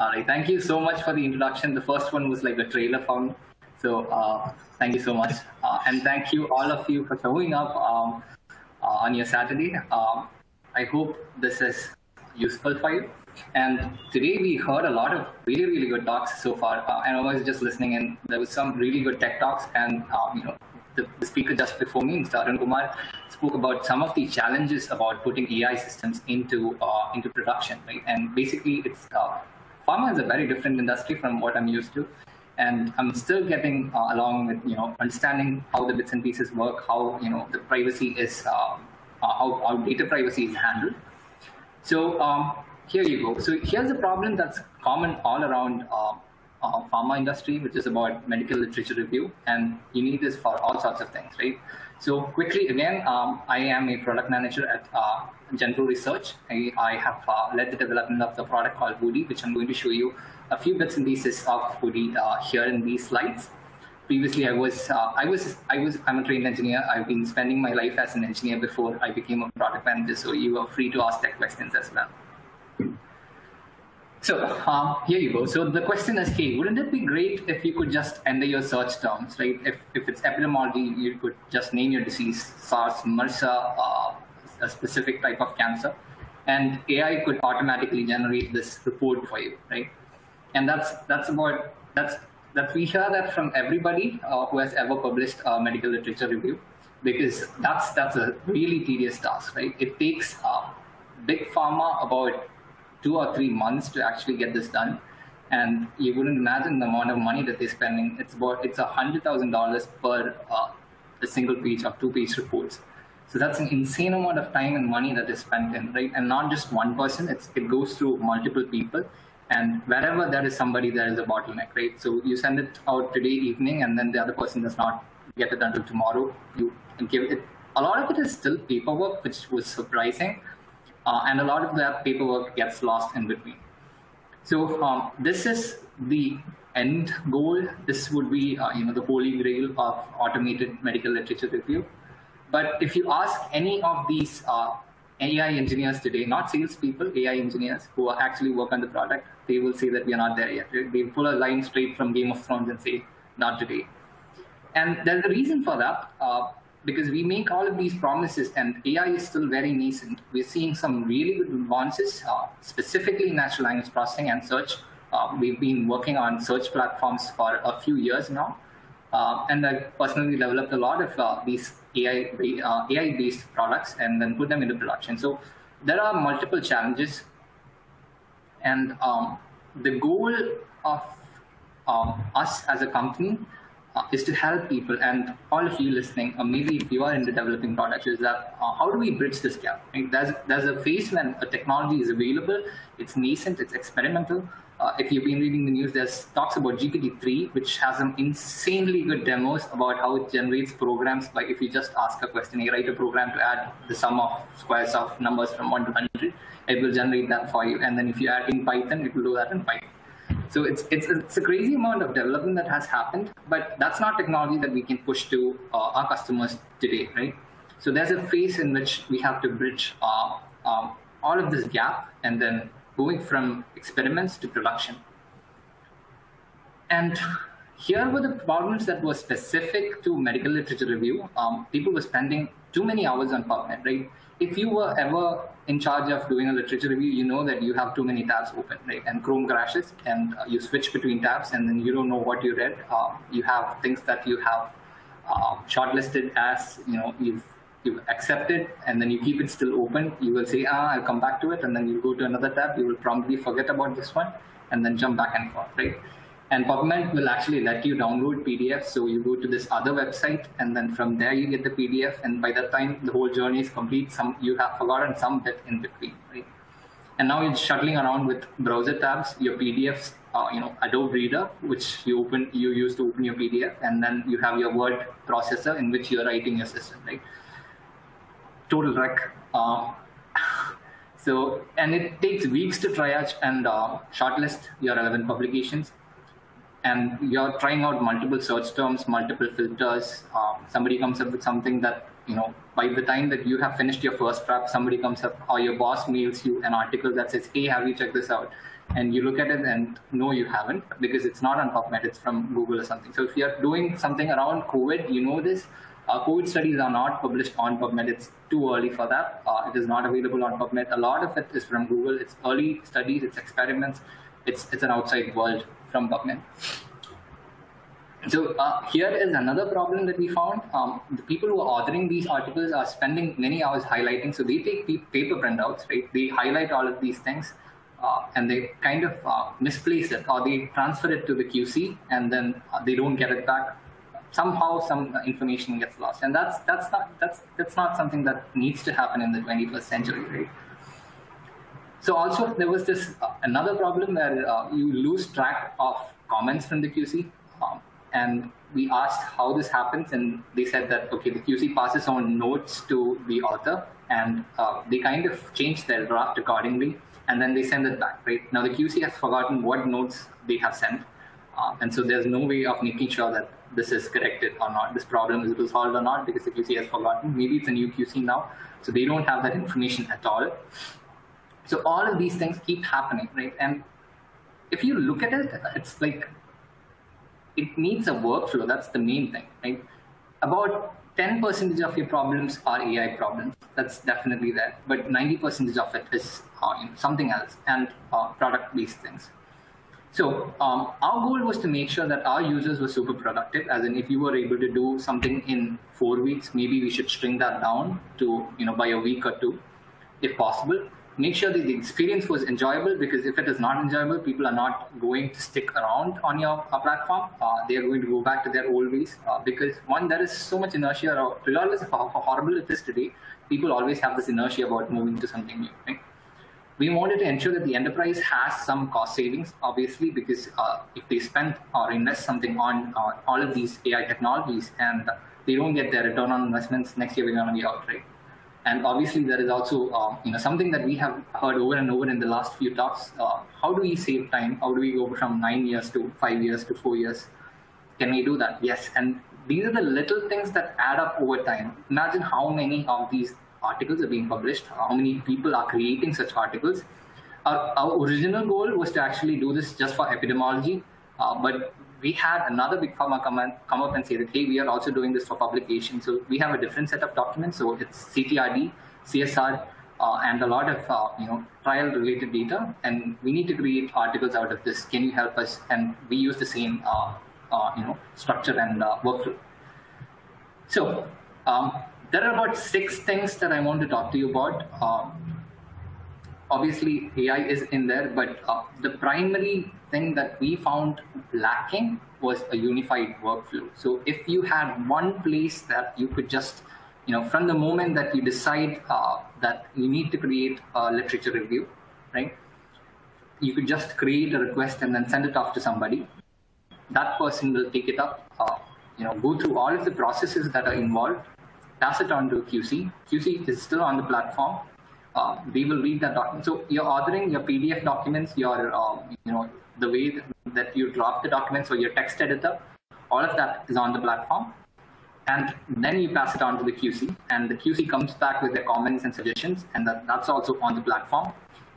All right, thank you so much for the introduction. The first one was like a trailer for me. So thank you so much. And thank you, all of you, for showing up on your Saturday. I hope this is useful for you. And today we heard a lot of really, really good talks so far. And I was just listening, and there was some really good tech talks. And the speaker just before me, Mr. Arun Kumar, spoke about some of the challenges about putting AI systems into production, right? And basically, it's pharma is a very different industry from what I'm used to, and I'm still getting along with understanding how the bits and pieces work, how the privacy is, how data privacy is handled. So here you go. So here's a problem that's common all around pharma industry, which is about medical literature review, and you need this for all sorts of things, right? So quickly again, I am a product manager at Genpro Research. I have led the development of the product called Hoodie, which I'm going to show you a few bits and pieces of Hoodie here in these slides. Previously, I'm a trained engineer. I've been spending my life as an engineer before I became a product manager, so you are free to ask tech questions as well. So here you go. So the question is, hey, wouldn't it be great if you could just enter your search terms, right? If it's epidemiology, you could just name your disease, SARS, MRSA, a specific type of cancer, and AI could automatically generate this report for you, right? And we hear that from everybody who has ever published a medical literature review, because that's a really tedious task, right? It takes big pharma about 2 or 3 months to actually get this done, and you wouldn't imagine the amount of money that they're spending. It's $100,000 per a single page of 2-page reports. So that's an insane amount of time and money that is spent in, right? And not just one person; it goes through multiple people, and wherever there is somebody, there is a bottleneck, right? So you send it out today evening, and then the other person does not get it until tomorrow. You give it. A lot of it is still paperwork, which was surprising. And a lot of that paperwork gets lost in between. So this is the end goal. This would be the holy grail of automated medical literature review. But if you ask any of these AI engineers today, not salespeople, AI engineers who actually work on the product, they will say that we are not there yet. They pull a line straight from Game of Thrones and say, not today. And there's a reason for that. Because we make all of these promises and AI is still very nascent. We're seeing some really good advances, specifically in natural language processing and search. We've been working on search platforms for a few years now. And I personally developed a lot of these AI-based products and then put them into production. So there are multiple challenges. And the goal of us as a company is to help people, and all of you listening, or maybe if you are in the developing products, is that how do we bridge this gap? Right? There's a phase when a technology is available, it's nascent, it's experimental. If you've been reading the news, there's talks about GPT-3, which has some insanely good demos about how it generates programs. Like if you just ask a question, you write a program to add the sum of squares of numbers from 1 to 100, it will generate that for you. And then if you add in Python, it will do that in Python. So it's a crazy amount of development that has happened, but that's not technology that we can push to our customers today, right? So there's a phase in which we have to bridge all of this gap, and then going from experiments to production. And here were the problems that were specific to medical literature review. People were spending too many hours on Pubmed, right? If you were ever in charge of doing a literature review, you know that you have too many tabs open, right? And Chrome crashes, and you switch between tabs, and then you don't know what you read. You have things that you have shortlisted as you've accepted, and then you keep it still open. You will say, I'll come back to it, and then you go to another tab. You will probably forget about this one, and then jump back and forth, right? And Pubmed will actually let you download PDFs. So you go to this other website, and then from there you get the PDF. And by the time the whole journey is complete, you have forgotten some bit in between, right? And now you're shuttling around with browser tabs, your PDFs, Adobe Reader, which you use to open your PDF, and then you have your word processor in which you're writing your system, right? Total wreck. And it takes weeks to triage and shortlist your relevant publications. And you're trying out multiple search terms, multiple filters. Somebody comes up with something that, by the time that you have finished your first draft, somebody comes up, or your boss mails you an article that says, hey, have you checked this out? and you look at it and no, you haven't, because it's not on PubMed, it's from Google or something. So if you're doing something around COVID, you know this. COVID studies are not published on PubMed. It's too early for that. It is not available on PubMed. A lot of it is from Google. It's early studies, it's experiments. It's an outside world from PubMed. So here is another problem that we found. The people who are authoring these articles are spending many hours highlighting. So they take paper printouts, right? They highlight all of these things and they kind of misplace it, or they transfer it to the QC and then they don't get it back. Somehow some information gets lost, and that's not something that needs to happen in the 21st century, right? So also there was this another problem where you lose track of comments from the QC, and we asked how this happens, and they said that okay, the QC passes on notes to the author, and they kind of change their draft accordingly, and then they send it back, right? Now the QC has forgotten what notes they have sent, and so there's no way of making sure that this is corrected or not, this problem is resolved or not, because the QC has forgotten. Maybe it's a new QC now, so they don't have that information at all. So all of these things keep happening, right? And if you look at it, it's like it needs a workflow. That's the main thing, right? About 10% of your problems are AI problems. That's definitely there, but 90% of it is something else, and product-based things. So our goal was to make sure that our users were super productive, as in if you were able to do something in 4 weeks, maybe we should shrink that down to, by a week or 2, if possible. Make sure that the experience was enjoyable, because if it is not enjoyable, people are not going to stick around on your platform. They are going to go back to their old ways, because one, there is so much inertia, regardless of how horrible it is today, people always have this inertia about moving to something new, right? We wanted to ensure that the enterprise has some cost savings, obviously, because if they spend or invest something on all of these AI technologies and they don't get their return on investments, next year we're going to be out, right? And obviously there is also something that we have heard over and over in the last few talks. How do we save time? How do we go from 9 years to 5 years to 4 years? Can we do that? Yes. And these are the little things that add up over time. Imagine how many of these articles are being published, how many people are creating such articles. Our original goal was to actually do this just for epidemiology, but we had another big pharma come up and say that, hey, we are also doing this for publication. So we have a different set of documents. So it's CTRD, CSR, and a lot of trial-related data, and we need to create articles out of this. Can you help us? And we use the same structure and workflow. So there are about 6 things that I want to talk to you about. Obviously, AI is in there, but the primary thing that we found lacking was a unified workflow. So if you had one place that you could just, from the moment that you decide that you need to create a literature review, right? You could just create a request and then send it off to somebody. That person will take it up, go through all of the processes that are involved, pass it on to QC. QC is still on the platform. They will read that document. So you're authoring your PDF documents, your, the way that you draft the documents or your text editor, all of that is on the platform. And then you pass it on to the QC, and the QC comes back with their comments and suggestions, and that's also on the platform.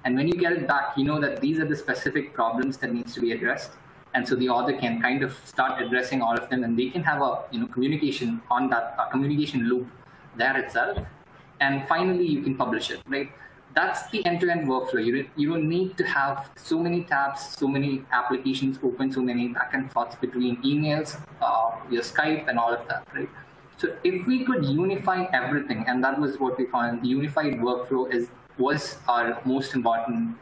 And when you get it back, you know that these are the specific problems that needs to be addressed. And so the author can kind of start addressing all of them, and they can have a communication on that communication loop there itself. And finally, you can publish it, right? That's the end-to-end workflow. You don't need to have so many tabs, so many applications open, so many back and forths between emails, your Skype, and all of that, right? So if we could unify everything, and that was what we found, the unified workflow was our most important,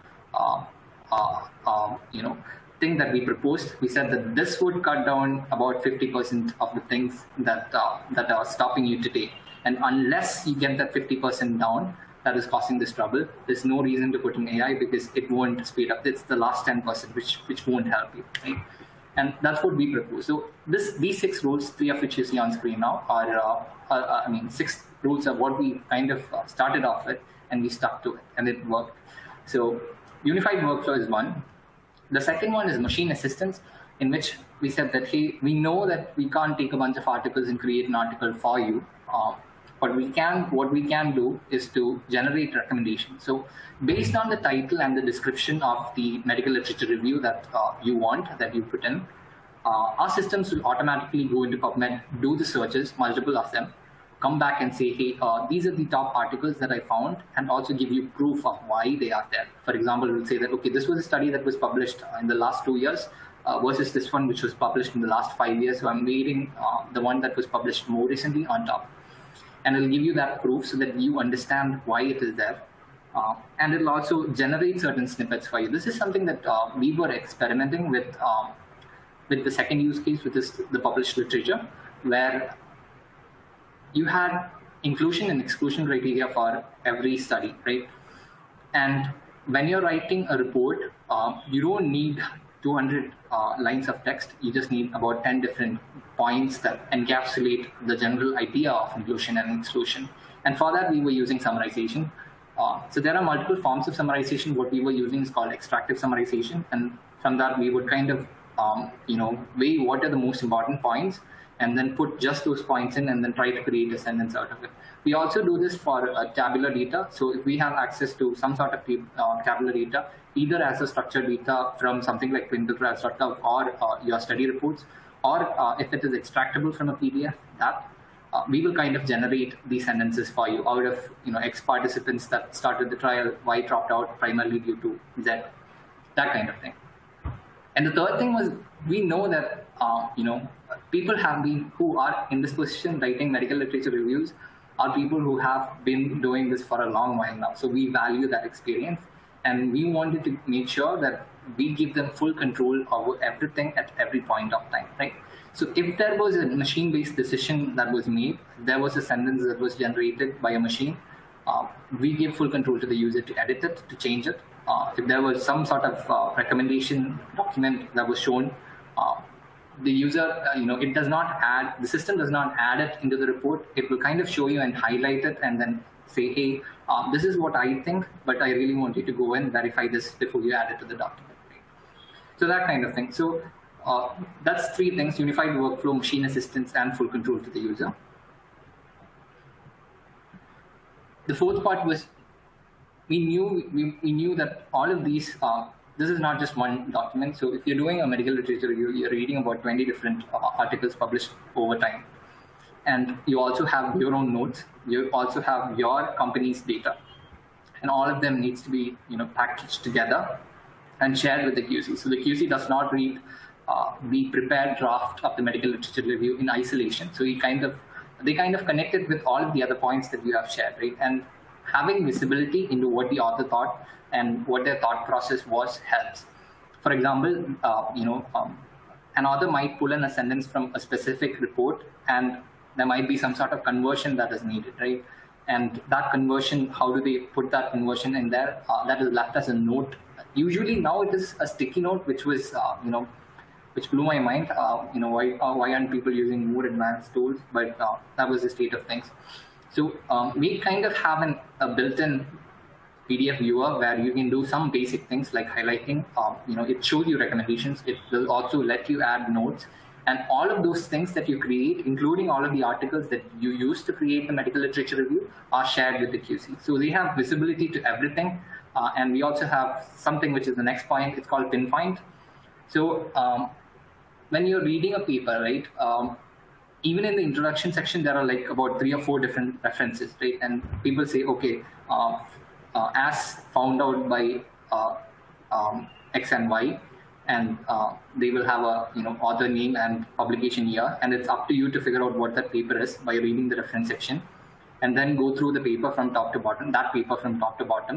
thing that we proposed. We said that this would cut down about 50% of the things that are stopping you today. And unless you get that 50% down, that is causing this trouble, there's no reason to put in AI, because it won't speed up. It's the last 10% which won't help you, right? And that's what we propose. So these 6 rules, 3 of which you see on screen now, are 6 rules are what we kind of started off with, and we stuck to it, and it worked. So unified workflow is one. The second one is machine assistance, in which we said that, hey, we know that we can't take a bunch of articles and create an article for you, But what we can do is to generate recommendations. So based on the title and the description of the medical literature review that that you put in, our systems will automatically go into Pubmed, do the searches, multiple of them, come back and say, hey, these are the top articles that I found, and also give you proof of why they are there. For example, it will say that, okay, this was a study that was published in the last 2 years versus this one which was published in the last 5 years. So I'm reading the one that was published more recently on top. And it'll give you that proof so that you understand why it is there. And it'll also generate certain snippets for you. This is something that we were experimenting with the second use case, which is the published literature, where you had inclusion and exclusion criteria for every study, right? And when you're writing a report, you don't need 200 lines of text. You just need about 10 different points that encapsulate the general idea of inclusion and exclusion. And for that, we were using summarization. So there are multiple forms of summarization. What we were using is called extractive summarization. And from that, we would kind of weigh what are the most important points, and then put just those points in, and then try to create a sentence out of it. We also do this for tabular data. So if we have access to some sort of tabular data, either as a structured data from something like clinicaltrials.gov or your study reports, or if it is extractable from a PDF, that we will kind of generate these sentences for you out of X participants that started the trial, Y dropped out primarily due to Z, that kind of thing. And the third thing was, we know that people who are in this position writing medical literature reviews are people who have been doing this for a long while now. So we value that experience, and we wanted to make sure that we give them full control over everything at every point of time, right? So if there was a machine-based decision that was made, there was a sentence that was generated by a machine, we give full control to the user to edit it, to change it. If there was some sort of recommendation document that was shown, the user, it does not add, the system does not add it into the report. It will kind of show you and highlight it and then say, hey, this is what I think, but I really want you to go and verify this before you add it to the document. Right? So that kind of thing. So that's three things: unified workflow, machine assistance, and full control to the user. The fourth part was, we knew that all of these, this is not just one document. So if you're doing a medical literature review, you're reading about 20 different articles published over time. And you also have your own notes. You also have your company's data. And all of them needs to be packaged together and shared with the QC. So the QC does not read the prepared draft of the medical literature review in isolation. So they kind of connect it with all of the other points that you have shared, right? And having visibility into what the author thought and what their thought process was helps. For example, an author might pull in a sentence from a specific report, and there might be some sort of conversion that is needed, right? And that conversion, how do they put that conversion in there? That is left as a note. Usually now it is a sticky note, which was, which blew my mind. Why aren't people using more advanced tools? But that was the state of things. So we kind of have a built-in PDF viewer where you can do some basic things like highlighting. It shows you recommendations. It will also let you add notes. And all of those things that you create, including all of the articles that you use to create the medical literature review, are shared with the QC. So they have visibility to everything. And we also have something which is the next point. It's called pinpoint. So when you're reading a paper, right, even in the introduction section, there are like about 3 or 4 different references, right? And people say, okay, as found out by X and Y, and they will have a author name and publication year, and it's up to you to figure out what that paper is by reading the reference section, and then go through the paper from top to bottom,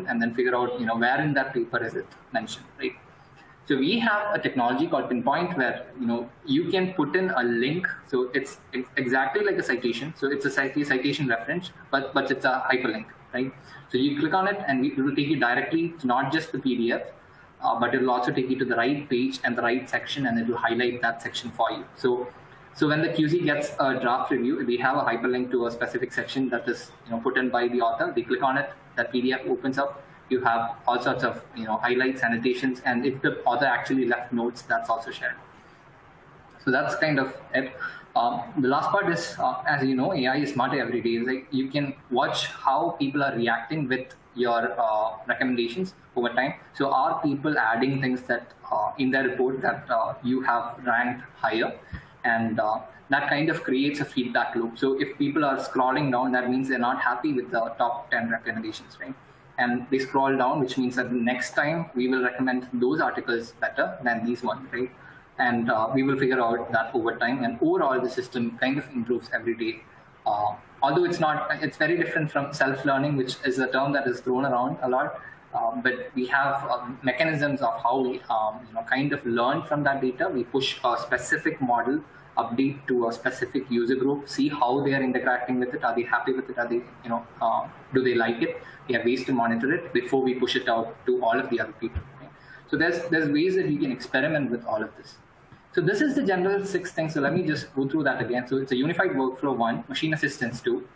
and then figure out where in that paper is it mentioned, right? So we have a technology called Pinpoint where you can put in a link. So it's exactly like a citation. So it's a citation reference, but it's a hyperlink, right? So you click on it and it will take you directly to not just the PDF, but it will also take you to the right page and the right section, and it will highlight that section for you. So when the QC gets a draft review, we have a hyperlink to a specific section that is put in by the author. They click on it, that PDF opens up. You have all sorts of highlights, annotations, and if the author actually left notes, that's also shared. So that's kind of it. The last part is, as you know, AI is smarter every day. It's like you can watch how people are reacting with your recommendations over time. So are people adding things that in their report that you have ranked higher? And that kind of creates a feedback loop. So if people are scrolling down, that means they're not happy with the top 10 recommendations, right? And they scroll down, which means that the next time we will recommend those articles better than these ones, right? And we will figure out that over time, and overall the system kind of improves every day. Although it's very different from self-learning, which is a term that is thrown around a lot. But we have mechanisms of how we kind of learn from that data. We push a specific model update to a specific user group, see how they are interacting with it. Are they happy with it? Are they, do they like it? We have ways to monitor it before we push it out to all of the other people. Right? So there's ways that you can experiment with all of this. So this is the general 6 things. So let me just go through that again. So it's a unified workflow 1, machine assistance 2,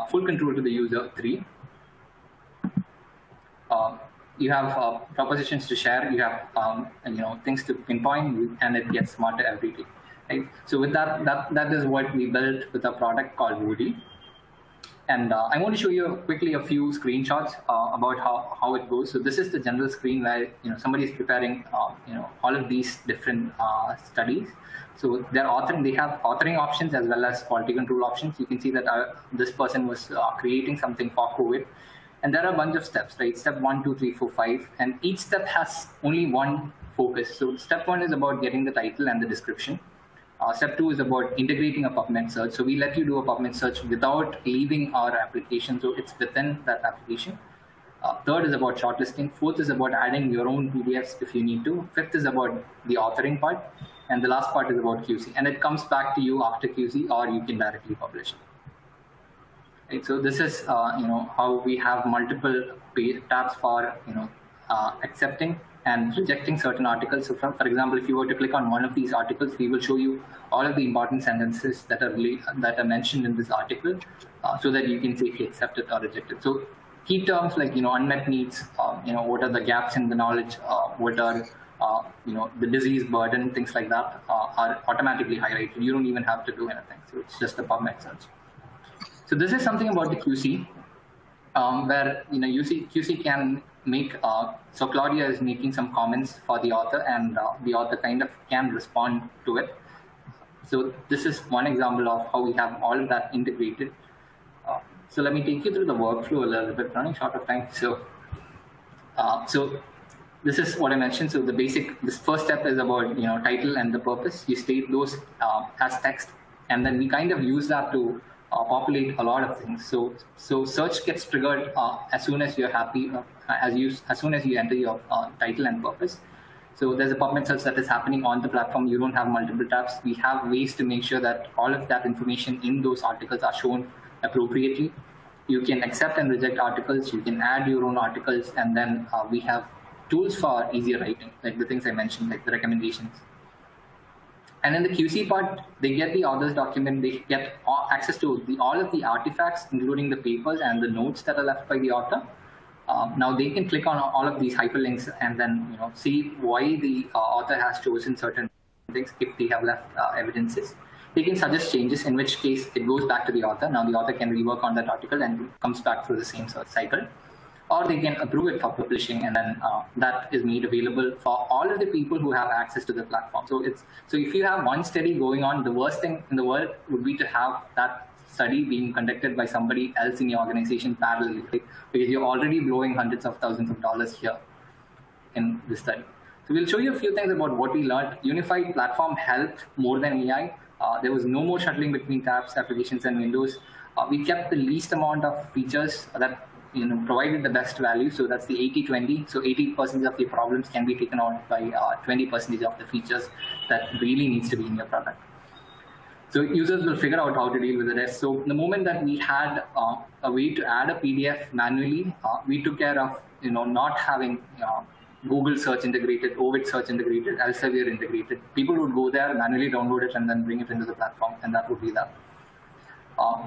full control to the user 3. You have propositions to share. You have things to pinpoint, and it gets smarter every day. Right? So with that is what we built with a product called Woody. And I want to show you quickly a few screenshots about how it goes. So this is the general screen where somebody is preparing all of these different studies. So they have authoring options as well as quality control options. You can see that this person was creating something for COVID, and there are a bunch of steps, right? Step 1, 2, 3, 4, 5, and each step has only one focus. So step 1 is about getting the title and the description. Step 2 is about integrating a Pubmed search. So we let you do a Pubmed search without leaving our application. So it's within that application. Third is about shortlisting. Fourth is about adding your own PDFs if you need to. Fifth is about the authoring part. And the last part is about QC. And it comes back to you after QC, or you can directly publish it. Right? So this is how we have multiple tabs for accepting and rejecting certain articles. So for example, if you were to click on one of these articles, we will show you all of the important sentences that are mentioned in this article, so that you can safely accept it or reject it. So key terms like unmet needs, what are the gaps in the knowledge, what are the disease burden, things like that are automatically highlighted. You don't even have to do anything. So it's just a Pubmed search. So this is something about the QC, where QC can make, so Claudia is making some comments for the author, and the author kind of can respond to it. So this is one example of how we have all of that integrated. So let me take you through the workflow a little bit, running short of time. So this is what I mentioned. So this first step is about title and the purpose. You state those as text, and then we kind of use that to populate a lot of things. So search gets triggered as soon as you're happy, as soon as you enter your title and purpose. So there's a Pubmed search that is happening on the platform. You don't have multiple tabs. We have ways to make sure that all of that information in those articles are shown appropriately. You can accept and reject articles. You can add your own articles, and then we have tools for easier writing, like the things I mentioned, like the recommendations. And in the QC part, they get the author's document. They get access to all of the artifacts, including the papers and the notes that are left by the author. Now they can click on all of these hyperlinks and then see why the author has chosen certain things if they have left evidences. They can suggest changes, in which case it goes back to the author. Now the author can rework on that article and comes back through the same search cycle. Or they can approve it for publishing, and then that is made available for all of the people who have access to the platform. So if you have one study going on, the worst thing in the world would be to have that study being conducted by somebody else in your organization parallelly, right? Because you're already blowing hundreds of thousands of dollars here in this study. So we'll show you a few things about what we learned. Unified platform helped more than AI. There was no more shuttling between tabs, applications, and windows. We kept the least amount of features that provided the best value. So that's the 80-20. So 80% of the problems can be taken out by 20% of the features that really needs to be in your product. So users will figure out how to deal with the rest. So the moment that we had a way to add a PDF manually, we took care of not having Google search integrated, Ovid search integrated, Elsevier integrated. People would go there, manually download it, and then bring it into the platform, and that would be that.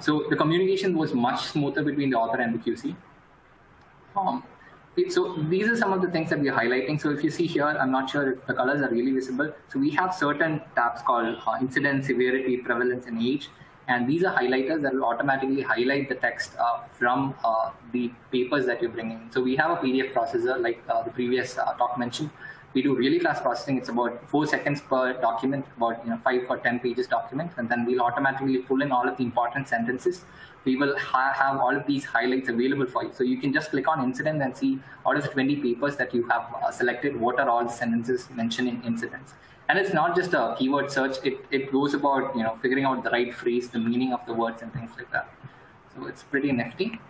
So the communication was much smoother between the author and the QC. So these are some of the things that we're highlighting. So if you see here, I'm not sure if the colors are really visible. So we have certain tabs called incidence, severity, prevalence, and age. And these are highlighters that will automatically highlight the text from the papers that you're bringing. So we have a PDF processor, like the previous talk mentioned. We do really fast processing. It's about 4 seconds per document, about 5 or 10 pages document, and then we'll automatically pull in all of the important sentences. We will have all of these highlights available for you. So you can just click on incident and see out of the 20 papers that you have selected, what are all the sentences mentioned in incidents. And it's not just a keyword search. It goes about figuring out the right phrase, the meaning of the words, and things like that. So it's pretty nifty.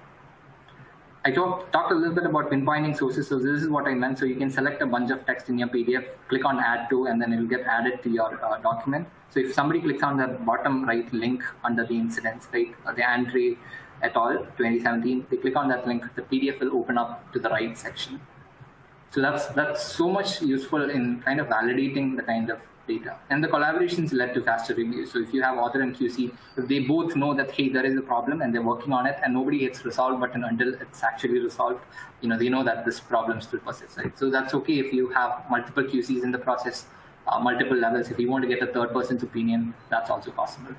I talked a little bit about pinpointing sources. So this is what I meant. So you can select a bunch of text in your PDF, click on add to, and then it will get added to your document. So if somebody clicks on the bottom right link under the incidents, right, the Andre et al. 2017, they click on that link, the PDF will open up to the right section. So that's so much useful in kind of validating the kind of data. And the collaborations led to faster reviews. So if you have author and QC, if they both know that, hey, there is a problem and they're working on it, and nobody hits resolve button until it's actually resolved, they know that this problem still persists, right? So that's okay if you have multiple QCs in the process, multiple levels. If you want to get a third person's opinion, that's also possible.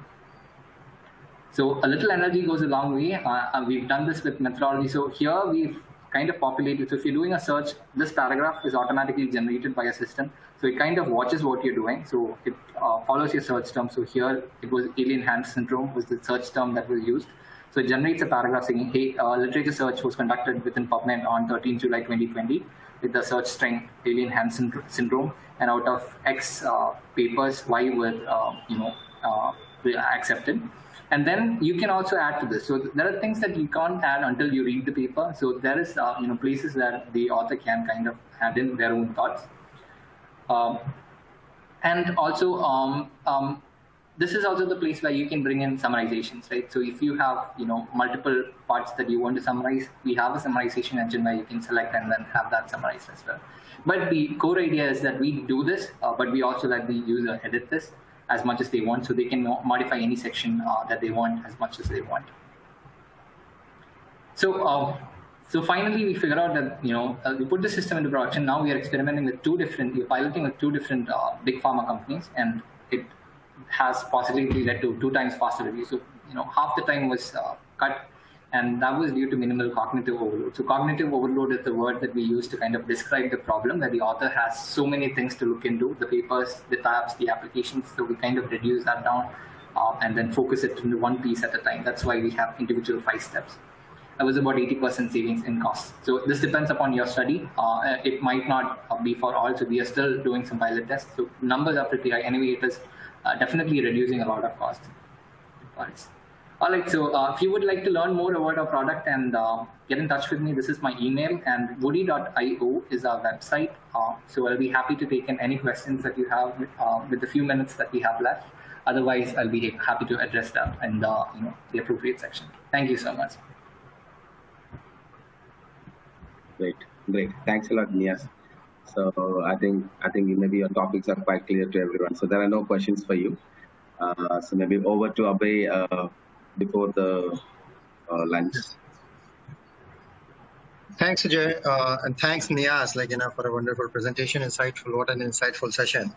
So a little energy goes a long way. We've done this with methodology. So here we've kind of populated. So if you're doing a search, this paragraph is automatically generated by a system. So it kind of watches what you're doing. So it follows your search term. So here it was alien hand syndrome was the search term that was used. So it generates a paragraph saying, hey, literature search was conducted within Pubmed on 13 July 2020 with the search string alien hand syndrome, and out of X papers, Y were accepted. And then you can also add to this. So there are things that you can't add until you read the paper. So there is places where the author can kind of add in their own thoughts. And also this is also the place where you can bring in summarizations, right? So if you have multiple parts that you want to summarize, we have a summarization engine where you can select and then have that summarized as well. But the core idea is that we do this, but we also let the user edit this as much as they want, so they can modify any section that they want as much as they want. So finally, we figured out that we put the system into production. Now we are experimenting with we're piloting with two different big pharma companies, and it has possibly led to 2 times faster reviews. So half the time was cut, and that was due to minimal cognitive overload. So cognitive overload is the word that we use to kind of describe the problem, where the author has so many things to look into, the papers, the tabs, the applications. So we kind of reduce that down and then focus it into one piece at a time. That's why we have individual 5 steps. That was about 80% savings in costs. So this depends upon your study. It might not be for all, so we are still doing some pilot tests. So numbers are pretty high. Anyway, it is definitely reducing a lot of cost. All right, so if you would like to learn more about our product and get in touch with me, this is my email, and woody.io is our website. So I'll be happy to take in any questions that you have with the few minutes that we have left. Otherwise, I'll be happy to address that in the appropriate section. Thank you so much. Great. Thanks a lot, Nias. So I think maybe your topics are quite clear to everyone. So there are no questions for you. So maybe over to Abhay before the lunch. Thanks, Ajay, and thanks, Nias, for a wonderful presentation, insightful. What an insightful session.